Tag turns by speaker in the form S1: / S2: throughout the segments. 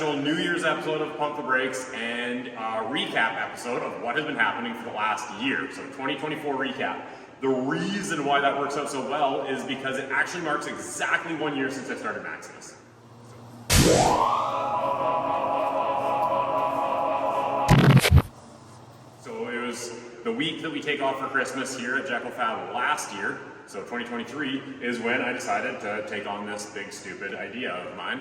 S1: special New Year's episode of Pump the Brakes and a recap episode of what has been happening for the last year. So 2024 recap. The reason why that works out so well is because it actually marks exactly 1 year since I started Maximus. So it was the week that we take off for Christmas here at Jekyll Fab last year. So 2023 is when I decided to take on this big stupid idea of mine.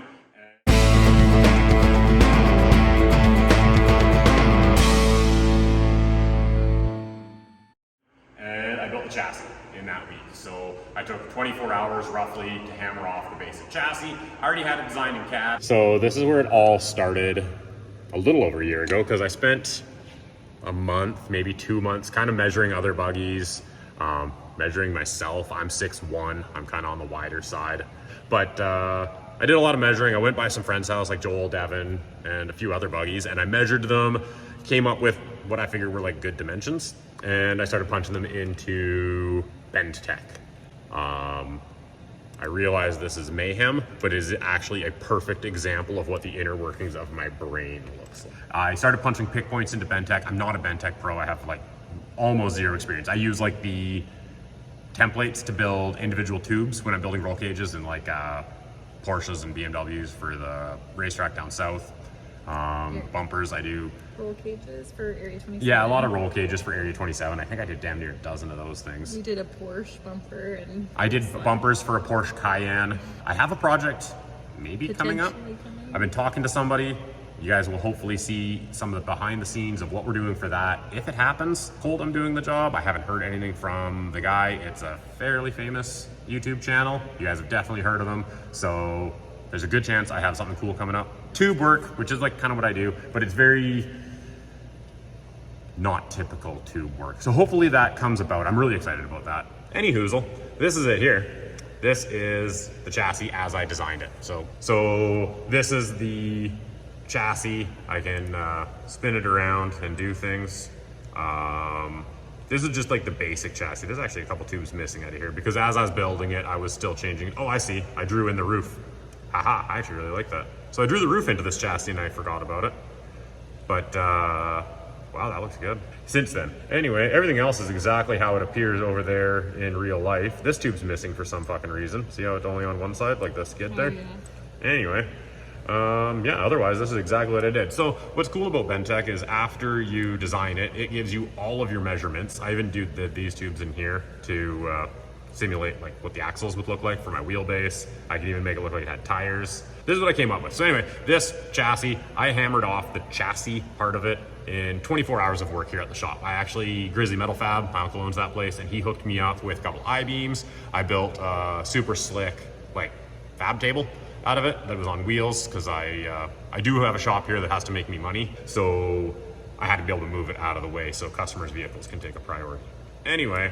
S1: And I built the chassis in that week. So I took 24 hours roughly to hammer off the basic chassis. I already had it designed in CAD. So this is where it all started a little over a year ago, because I spent a month, maybe 2 months, kind of measuring other buggies, measuring myself. I'm 6'1", I'm kind of on the wider side. But I did a lot of measuring. I went by some friend's house like Joel, Devin, and a few other buggies, and I measured them, came up with what I figured were like good dimensions, and I started punching them into Bend Tech. I realize this is mayhem, but it is actually a perfect example of what the inner workings of my brain looks like. I started punching pick points into Bend Tech. I'm not a Bend Tech pro. I have like almost zero experience. I use like the templates to build individual tubes when I'm building roll cages and like Porsches and BMWs for the racetrack down south. Bumpers, I do
S2: roll cages for Area 27.
S1: Yeah, a lot of roll cages for Area 27. I think I did damn near a dozen of those things.
S2: You did a Porsche bumper and
S1: I did bumpers for a Porsche Cayenne. I have a project maybe coming up. I've been talking to somebody. You guys will hopefully see some of the behind the scenes of what we're doing for that. If it happens, told I'm doing the job. I haven't heard anything from the guy. It's a fairly famous YouTube channel. You guys have definitely heard of him. So there's a good chance I have something cool coming up. Tube work, which is like kind of what I do, but it's very not typical tube work. So hopefully that comes about. I'm really excited about that. Any hoozle, this is it here. This is the chassis as I designed it. So this is the chassis. I can spin it around and do things. This is just like the basic chassis. There's actually a couple tubes missing out of here because as I was building it, I was still changing it. Oh, I see. I drew in the roof. Haha, I actually really like that. So I drew the roof into this chassis and I forgot about it. But wow, that looks good. Since then. Anyway, everything else is exactly how it appears over there in real life. This tube's missing for some fucking reason. See how it's only on one side, like the skid there? Yeah. Anyway, yeah, otherwise this is exactly what I did. So what's cool about Bend Tech is after you design it, it gives you all of your measurements. I even did these tubes in here to simulate like what the axles would look like for my wheelbase. I could even make it look like it had tires. This is what I came up with. So anyway, this chassis, I hammered off the chassis part of it in 24 hours of work here at the shop. I actually, Grizzly Metal Fab, my uncle owns that place, and he hooked me up with a couple I-beams. I built a super slick like fab table out of it that was on wheels because I do have a shop here that has to make me money. So I had to be able to move it out of the way so customers' vehicles can take a priority. Anyway,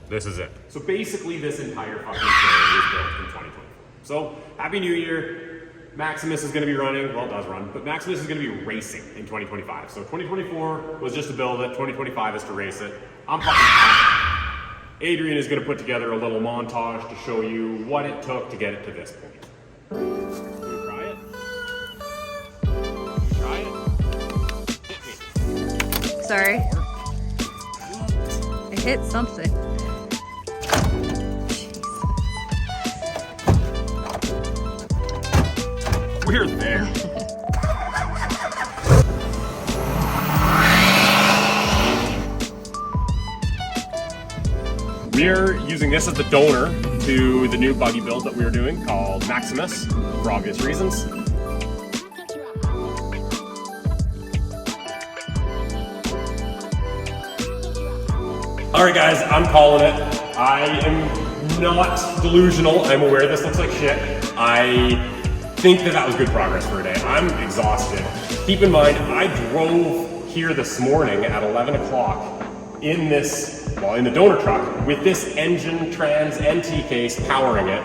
S1: this is it. So basically this entire fucking thing was built in 2024. So Happy New Year. Maximus is gonna be running, well it does run, but Maximus is gonna be racing in 2025. So 2024 was just to build it, 2025 is to race it. I'm fucking pumped. Adrian is gonna put together a little montage to show you what it took to get it to this point. Can you try it? Try it? Hit me.
S2: Sorry. I hit something.
S1: We're there. We're using this as the donor to the new buggy build that we were doing called Maximus for obvious reasons. All right guys, I'm calling it. I am not delusional. I'm aware this looks like shit. I think that was good progress for a day. I'm exhausted. Keep in mind, I drove here this morning at 11 o'clock in this, well, in the donor truck with this engine trans NT case powering it.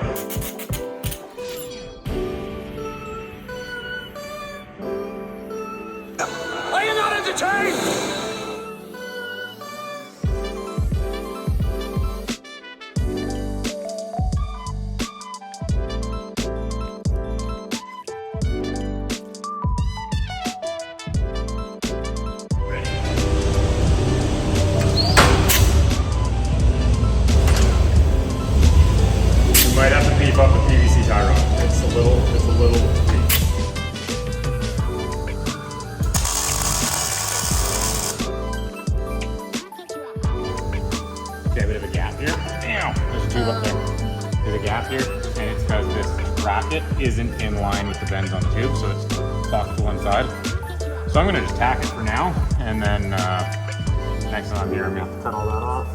S3: Are you not entertained?
S1: look there. There's a gap here, and it's because this bracket isn't in line with the bends on the tube, so it's pocket to one side. So I'm gonna just tack it for now, and then next time I'm here, I'm gonna have to cut all that off.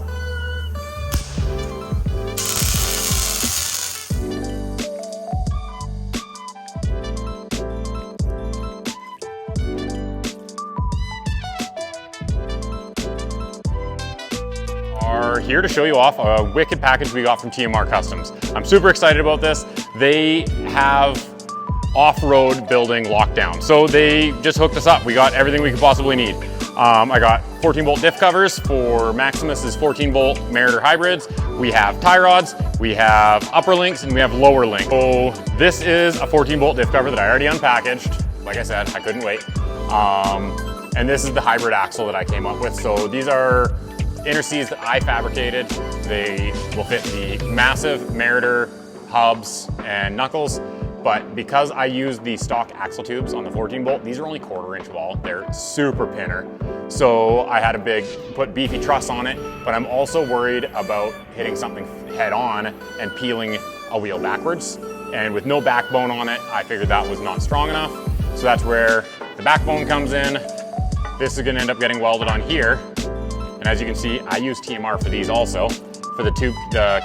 S1: Are here to show you off a wicked package we got from TMR Customs. I'm super excited about this. They have off-road building lockdown. So they just hooked us up. We got everything we could possibly need. I got 14-bolt diff covers for Maximus's 14-bolt Marauder hybrids. We have tie rods, we have upper links, and we have lower links. So this is a 14-bolt diff cover that I already unpackaged. Like I said, I couldn't wait. And this is the hybrid axle that I came up with. So these are inner Cs that I fabricated. They will fit the massive Marauder hubs and knuckles, but because I used the stock axle tubes on the 14-bolt, these are only 1/4 inch wall. They're super pinner. So I had to put beefy truss on it, but I'm also worried about hitting something head on and peeling a wheel backwards. And with no backbone on it, I figured that was not strong enough. So that's where the backbone comes in. This is gonna end up getting welded on here. And as you can see, I use TMR for these also, for the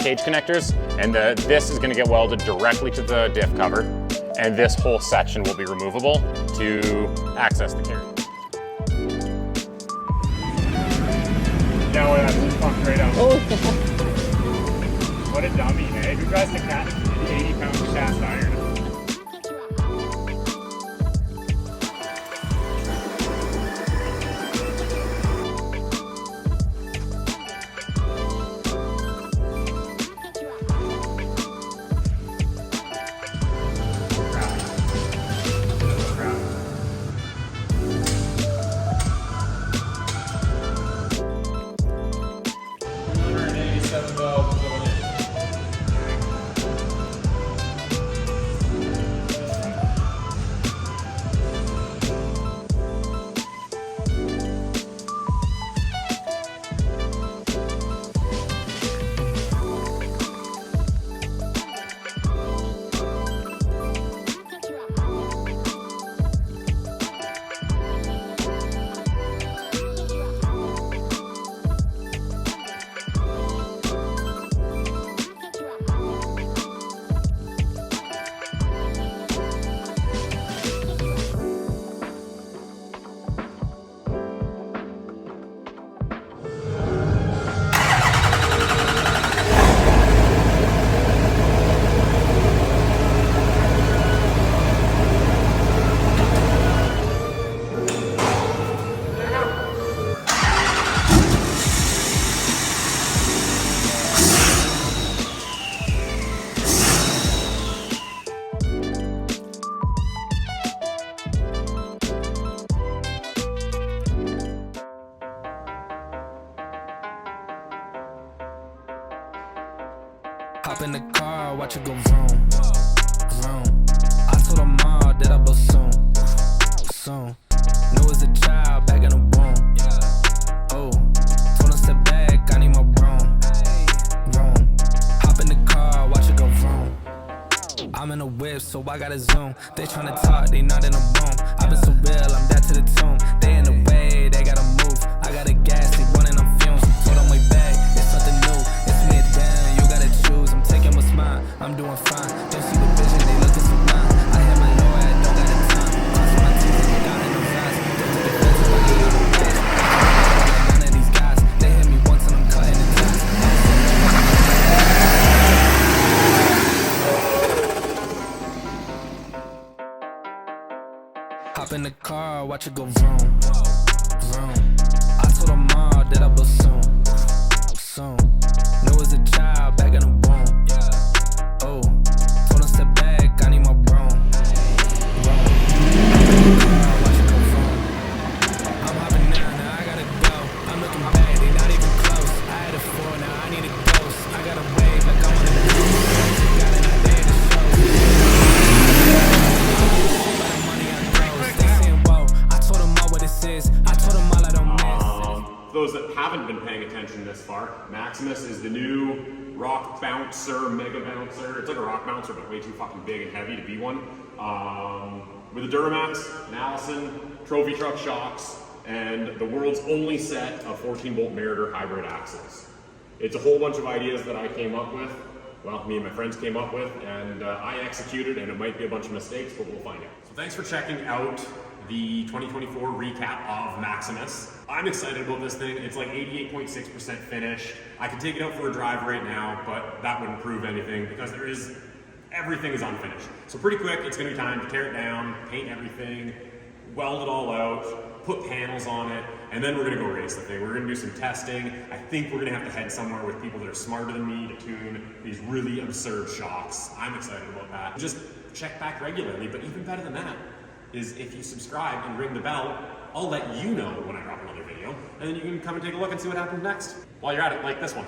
S1: cage connectors. And this is gonna get welded directly to the diff cover. And this whole section will be removable to access the carriage. Yeah, well, that's pumped right out.
S2: Oh,
S1: What a dummy, hey? Who tries to catch an 80-pound cast iron?
S4: Hop in the car, watch it go vroom, vroom. I told her mom that I blow soon, soon. Knew as a child back in the womb. Oh, told her step back, I need my room, room. Hop in the car, watch it go vroom. I'm in a whip, so I gotta zoom. They tryna talk, they not in a room. I've been so real, I'm dead to the tomb. They in the way, they gotta move. I gotta gas, they running on fumes. Told them way back, it's something new. It's me down, you gotta choose. I'm taking what's mine, I'm doing fine. Don't see the vision, they looking so blind. I hear my lord, I don't got the time. Crossing my teeth, they got in the vines. Don't take offense, but I got a face. None of these guys, they hit me once and I'm cutting the ties. Hop in the car, watch it go vroom, vroom. I told her mom that I blow soon, soon. Knew as a child back in the womb. Oh, told her step back, I need my room, room. Watch it go vroom. I'm hopping now I gotta go. I'm looking back, they not even close. I had a 4, now I need a ghost. I got a wave like I'm on a coast. Got an idea to show.
S1: Those that haven't been paying attention this far, Maximus is the new rock bouncer, mega bouncer. It's like a rock bouncer, but way too fucking big and heavy to be one. With a Duramax, an Allison, trophy truck shocks, and the world's only set of 14-bolt Meritor hybrid axles. It's a whole bunch of ideas that I came up with. Well, me and my friends came up with, and I executed, and it might be a bunch of mistakes, but we'll find out. So thanks for checking out the 2024 recap of Maximus. I'm excited about this thing. It's like 88.6% finished. I could take it out for a drive right now, but that wouldn't prove anything because everything is unfinished. So pretty quick, it's gonna be time to tear it down, paint everything, weld it all out, put panels on it, and then we're gonna go race the thing. We're gonna do some testing. I think we're gonna have to head somewhere with people that are smarter than me to tune these really absurd shocks. I'm excited about that. Just check back regularly, but even better than that is if you subscribe and ring the bell, I'll let you know when I drop another video, and then you can come and take a look and see what happens next. While you're at it, like this one.